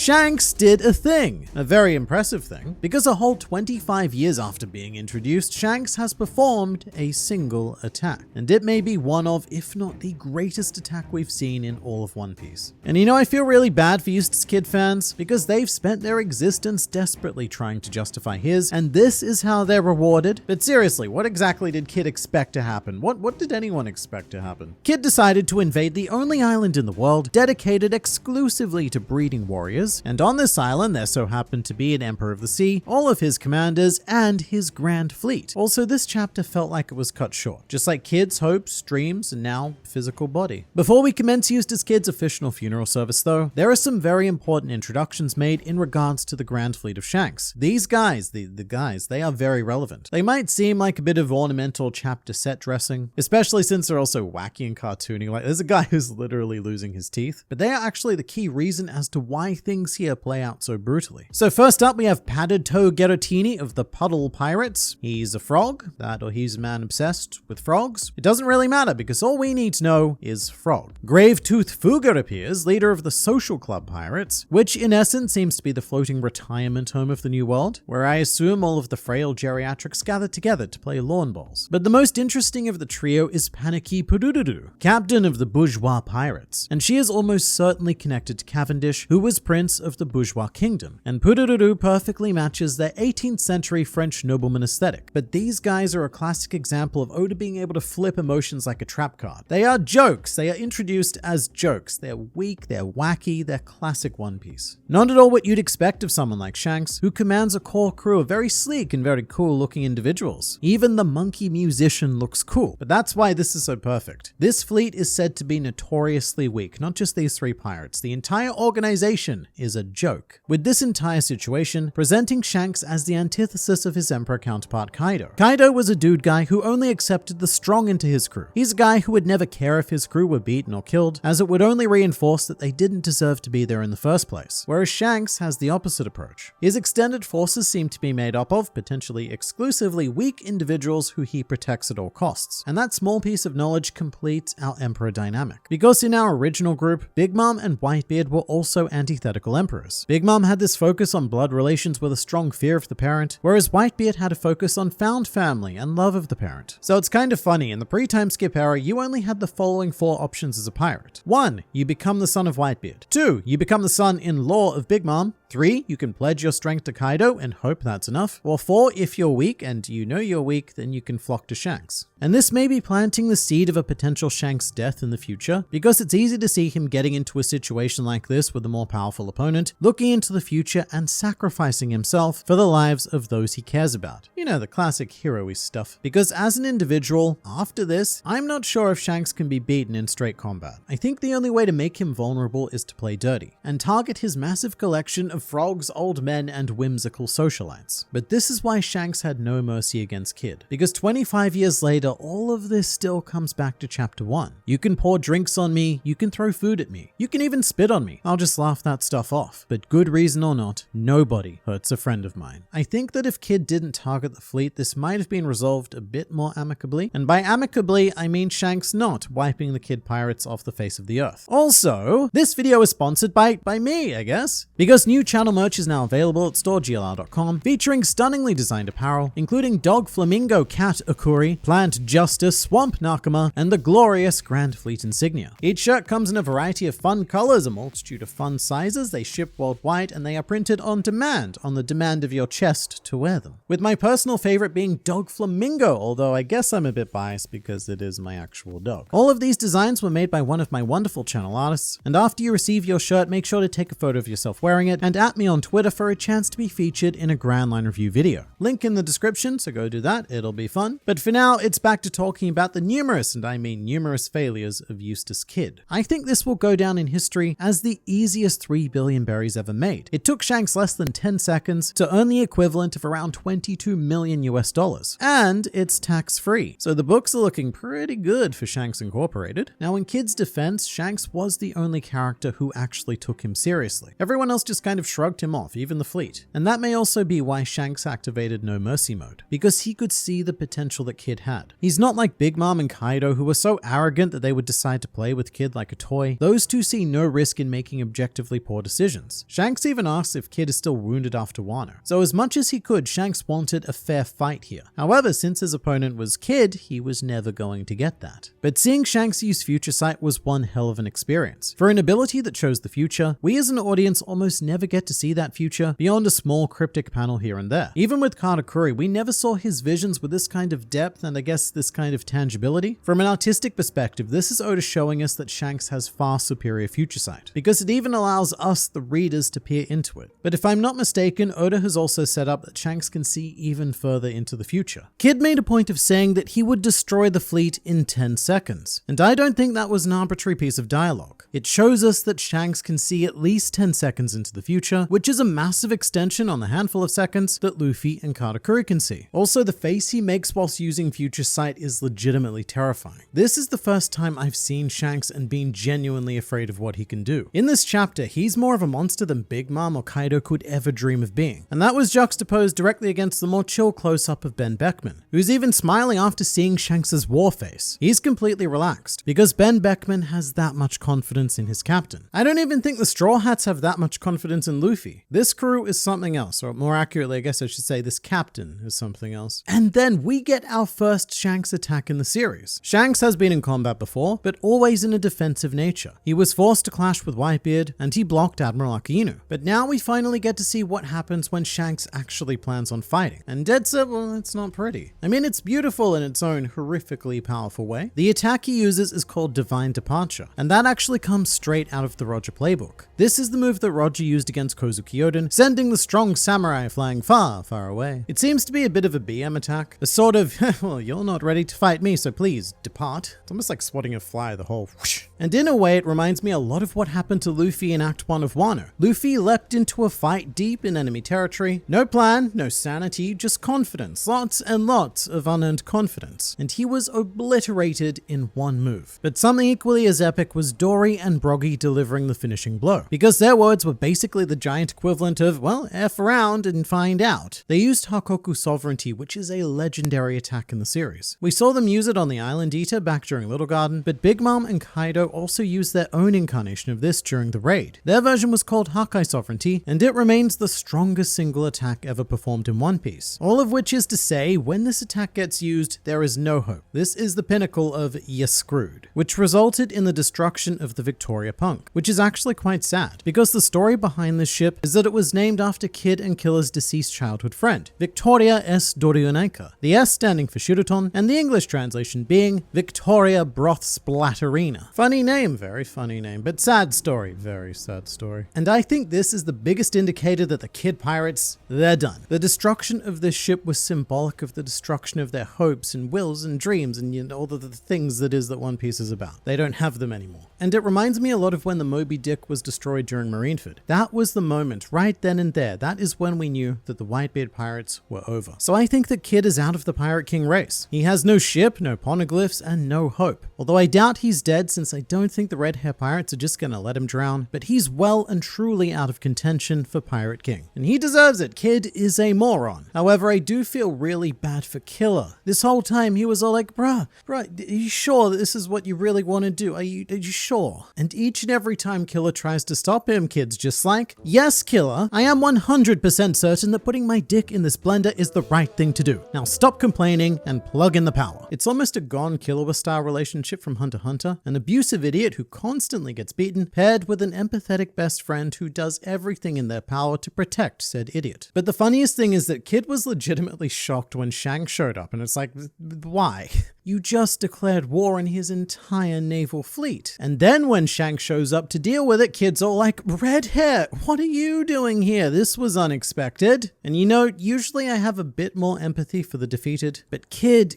Shanks did a thing, a very impressive thing, because a whole 25 years after being introduced, Shanks has performed a single attack. And it may be one of, if not the greatest attack we've seen in all of One Piece. And you know, I feel really bad for Eustace Kid fans, because they've spent their existence desperately trying to justify his, and this is how they're rewarded. But seriously, what exactly did Kid expect to happen? What did anyone expect to happen? Kid decided to invade the only island in the world dedicated exclusively to breeding warriors, and on this island there so happened to be an Emperor of the Sea, all of his commanders, and his grand fleet. Also, this chapter felt like it was cut short, just like Kid's hopes, dreams, and now physical body. Before we commence Eustace Kid's official funeral service though, there are some very important introductions made in regards to the grand fleet of Shanks. These guys, the guys, they are very relevant. They might seem like a bit of ornamental chapter set dressing, especially since they're also wacky and cartoony. Like there's a guy who's literally losing his teeth, but they are actually the key reason as to why things here play out so brutally. So first up, we have Padded Toe Geratini of the Puddle Pirates. He's a frog, or he's a man obsessed with frogs. It doesn't really matter because all we need to know is frog. Gravetooth Fugger appears, leader of the Social Club Pirates, which in essence seems to be the floating retirement home of the New World, where I assume all of the frail geriatrics gather together to play lawn bowls. But the most interesting of the trio is Paniki Pudududu, captain of the Bourgeois Pirates, and she is almost certainly connected to Cavendish, who was prince of the Bourgeois Kingdom, and Pudududu perfectly matches their 18th century French nobleman aesthetic. But these guys are a classic example of Oda being able to flip emotions like a trap card. They are jokes, they are introduced as jokes, they're weak, they're wacky, they're classic One Piece. Not at all what you'd expect of someone like Shanks, who commands a core crew of very sleek and very cool looking individuals. Even the monkey musician looks cool, but that's why this is so perfect. This fleet is said to be notoriously weak, not just these three pirates. The entire organization is a joke, with this entire situation presenting Shanks as the antithesis of his emperor counterpart Kaido. Kaido was a dude guy who only accepted the strong into his crew. He's a guy who would never care if his crew were beaten or killed, as it would only reinforce that they didn't deserve to be there in the first place. Whereas Shanks has the opposite approach. His extended forces seem to be made up of potentially exclusively weak individuals who he protects at all costs. And that small piece of knowledge completes our emperor dynamic. Because in our original group, Big Mom and Whitebeard were also antithetical emperors. Big Mom had this focus on blood relations with a strong fear of the parent, whereas Whitebeard had a focus on found family and love of the parent. So it's kind of funny, in the pre-time skip era, you only had the following 4 options as a pirate. 1. You become the son of Whitebeard. 2. You become the son-in-law of Big Mom. 3. You can pledge your strength to Kaido and hope that's enough. Or 4. If you're weak and you know you're weak, then you can flock to Shanks. And this may be planting the seed of a potential Shanks death in the future, because it's easy to see him getting into a situation like this with a more powerful opponent, looking into the future and sacrificing himself for the lives of those he cares about. You know, the classic hero-y stuff. Because as an individual, after this, I'm not sure if Shanks can be beaten in straight combat. I think the only way to make him vulnerable is to play dirty, and target his massive collection of frogs, old men, and whimsical socialites. But this is why Shanks had no mercy against Kid, because 25 years later, all of this still comes back to chapter 1. You can pour drinks on me, you can throw food at me, you can even spit on me. I'll just laugh that stuff off. But good reason or not, nobody hurts a friend of mine. I think that if Kid didn't target the fleet, this might have been resolved a bit more amicably. And by amicably, I mean Shanks not wiping the Kid pirates off the face of the earth. Also, this video is sponsored by me, I guess, because new channel merch is now available at storeglr.com, featuring stunningly designed apparel, including Dog Flamingo Cat Akuri, Plant Justice, Swamp Nakama, and the glorious Grand Fleet insignia. Each shirt comes in a variety of fun colors, a multitude of fun sizes, they ship worldwide, and they are printed on the demand of your chest to wear them. With my personal favorite being Dog Flamingo, although I guess I'm a bit biased because it is my actual dog. All of these designs were made by one of my wonderful channel artists, and after you receive your shirt, make sure to take a photo of yourself wearing it and at me on Twitter for a chance to be featured in a Grand Line review video. Link in the description, so go do that, it'll be fun. But for now, it's back to talking about the numerous, and I mean numerous, failures of Eustace Kid. I think this will go down in history as the easiest 3 billion berries ever made. It took Shanks less than 10 seconds to earn the equivalent of around 22 million US dollars. And it's tax-free. So the books are looking pretty good for Shanks Incorporated. Now in Kid's defense, Shanks was the only character who actually took him seriously. Everyone else just kind of of shrugged him off, even the fleet. And that may also be why Shanks activated No Mercy mode, because he could see the potential that Kid had. He's not like Big Mom and Kaido, who were so arrogant that they would decide to play with Kid like a toy. Those two see no risk in making objectively poor decisions. Shanks even asks if Kid is still wounded after Wano. So as much as he could, Shanks wanted a fair fight here. However, since his opponent was Kid, he was never going to get that. But seeing Shanks use Future Sight was one hell of an experience. For an ability that shows the future, we as an audience almost never get to see that future beyond a small cryptic panel here and there. Even with Katakuri, we never saw his visions with this kind of depth and I guess this kind of tangibility. From an artistic perspective, this is Oda showing us that Shanks has far superior Future Sight, because it even allows us, the readers, to peer into it. But if I'm not mistaken, Oda has also set up that Shanks can see even further into the future. Kid made a point of saying that he would destroy the fleet in 10 seconds, and I don't think that was an arbitrary piece of dialogue. It shows us that Shanks can see at least 10 seconds into the future, which is a massive extension on the handful of seconds that Luffy and Katakuri can see. Also, the face he makes whilst using Future Sight is legitimately terrifying. This is the first time I've seen Shanks and been genuinely afraid of what he can do. In this chapter, he's more of a monster than Big Mom or Kaido could ever dream of being. And that was juxtaposed directly against the more chill close-up of Ben Beckman, who's even smiling after seeing Shanks' war face. He's completely relaxed, because Ben Beckman has that much confidence in his captain. I don't even think the Straw Hats have that much confidence in Luffy. This crew is something else, or more accurately, I guess I should say this captain is something else. And then we get our first Shanks attack in the series. Shanks has been in combat before, but always in a defensive nature. He was forced to clash with Whitebeard, and he blocked Admiral Akainu. But now we finally get to see what happens when Shanks actually plans on fighting. And dead set, well, it's not pretty. I mean, it's beautiful in its own horrifically powerful way. The attack he uses is called Divine Departure, and that actually comes straight out of the Roger playbook. This is the move that Roger used against Kozuki Oden, sending the strong samurai flying far, far away. It seems to be a bit of a BM attack, a sort of, well, you're not ready to fight me, so please depart. It's almost like swatting a fly, the whole whoosh. And in a way, it reminds me a lot of what happened to Luffy in Act 1 of Wano. Luffy leapt into a fight deep in enemy territory. No plan, no sanity, just confidence. Lots and lots of unearned confidence. And he was obliterated in one move. But something equally as epic was Dory and Broggy delivering the finishing blow. Because their words were basically the giant equivalent of, well, F around and find out. They used Hakoku Sovereignty, which is a legendary attack in the series. We saw them use it on the Island Eater back during Little Garden, but Big Mom and Kaido also used their own incarnation of this during the raid. Their version was called Hakai Sovereignty, and it remains the strongest single attack ever performed in One Piece. All of which is to say, when this attack gets used, there is no hope. This is the pinnacle of "you're screwed," which resulted in the destruction of the Victoria Punk, which is actually quite sad, because the story behind this ship is that it was named after Kid and Killer's deceased childhood friend, Victoria S. Dorionaika, the S standing for Shiraton, and the English translation being Victoria Broth Splatterina. Funny name, very funny name, but sad story, very sad story. And I think this is the biggest indicator that the Kid pirates, they're done. The destruction of this ship was symbolic of the destruction of their hopes and wills and dreams and all the things that is that One Piece is about. They don't have them anymore. And it reminds me a lot of when the Moby Dick was destroyed during Marineford. That was the moment, right then and there. That is when we knew that the Whitebeard pirates were over. So I think that Kid is out of the Pirate King race. He has no ship, no poneglyphs, and no hope. Although I doubt he's dead, since I don't think the Red Hair Pirates are just gonna let him drown, but he's well and truly out of contention for Pirate King. And he deserves it. Kid is a moron. However, I do feel really bad for Killer. This whole time he was all like, bruh, are you sure that this is what you really want to do? Are you sure? And each and every time Killer tries to stop him, Kid's just like, yes, Killer, I am 100% certain that putting my dick in this blender is the right thing to do. Now stop complaining and plug in the power. It's almost a Gon Killua style relationship from Hunter x Hunter, an abusive idiot who constantly gets beaten, paired with an empathetic best friend who does everything in their power to protect said idiot. But the funniest thing is that Kid was legitimately shocked when Shanks showed up, and it's like, why? You just declared war on his entire naval fleet. And then when Shanks shows up to deal with it, Kid's all like, Red Hair, what are you doing here? This was unexpected. And you know, usually I have a bit more empathy for the defeated, but Kid,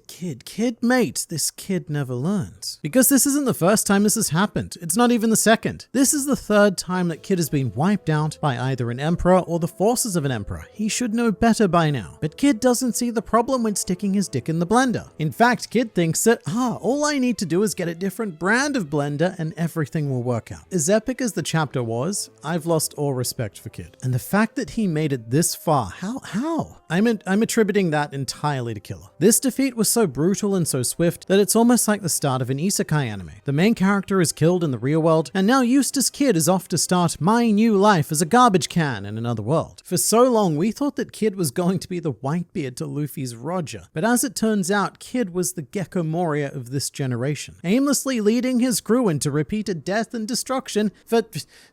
mate, this kid never learns. Because this isn't the first time this has happened. It's not even the second. This is the third time that Kid has been wiped out by either an emperor or the forces of an emperor. He should know better by now. But Kid doesn't see the problem when sticking his dick in the blender. In fact, Kid thinks that, all I need to do is get a different brand of blender and everything will work out. As epic as the chapter was, I've lost all respect for Kid. And the fact that he made it this far, how? I'm attributing that entirely to Killer. This defeat was so brutal and so swift that it's almost like the start of an isekai anime. The main character is killed in the real world, and now Eustace Kid is off to start my new life as a garbage can in another world. For so long, we thought that Kid was going to be the Whitebeard to Luffy's Roger, but as it turns out, Kid was the Gecko Moria of this generation, aimlessly leading his crew into repeated death and destruction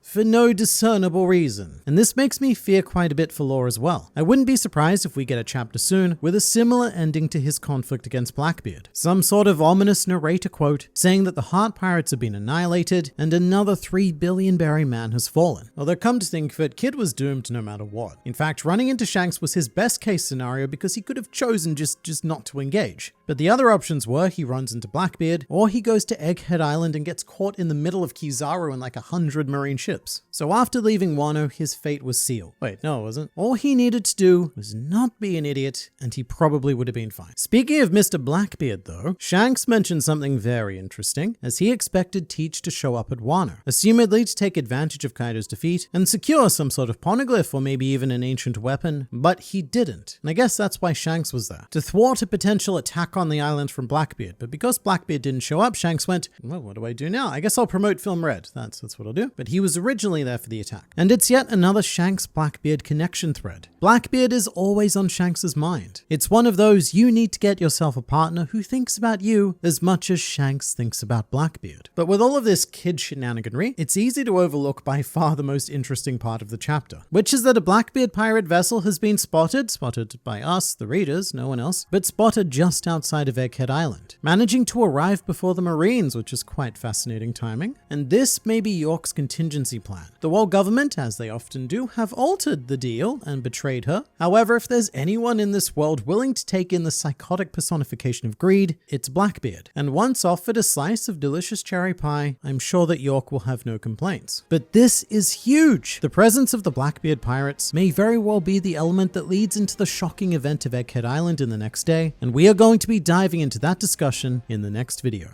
for no discernible reason. And this makes me fear quite a bit for Law as well. I wouldn't be surprised if we get a chapter soon with a similar ending to his conflict against Blackbeard. Some sort of ominous narrator quote saying that the Heart Pirates have been annihilated and another 3 billion berry man has fallen. Although come to think of it, Kid was doomed no matter what. In fact, running into Shanks was his best case scenario because he could have chosen just not to engage. But the other options were he runs into Blackbeard, or he goes to Egghead Island and gets caught in the middle of Kizaru in like 100 marine ships. So after leaving Wano, his fate was sealed. Wait, no, it wasn't. All he needed to do was not be an idiot, and he probably would have been fine. Speaking of Mr. Blackbeard though, Shanks mentioned something very interesting, as he expected Teach to show up at Wano, assumedly to take advantage of Kaido's defeat and secure some sort of poneglyph or maybe even an ancient weapon, but he didn't. And I guess that's why Shanks was there, to thwart a potential attack on the island from Blackbeard. But because Blackbeard didn't show up, Shanks went, well, what do I do now? I guess I'll promote Film Red. That's what I'll do. But he was originally there for the attack. And it's yet another Shanks-Blackbeard connection thread. Blackbeard is always on Shanks's mind. It's one of those you need to get yourself a partner who thinks about you as much as Shanks thinks about Blackbeard. But with all of this Kid shenaniganry, it's easy to overlook by far the most interesting part of the chapter, which is that a Blackbeard pirate vessel has been spotted by us, the readers, no one else, but spotted just outside of Egghead Island, managing to arrive before the Marines, which is quite fascinating timing. And this may be York's contingency plan. The world government, as they often do, have altered the deal and betrayed her. However, if there's anyone in this world willing to take in the psychotic personification of greed, it's Blackbeard. And once offered a slice of delicious cherry pie, I'm sure that York will have no complaints. But this is huge! The presence of the Blackbeard pirates may very well be the element that leads into the shocking event of Egghead Island in the next day, and we are going to be diving into that discussion in the next video.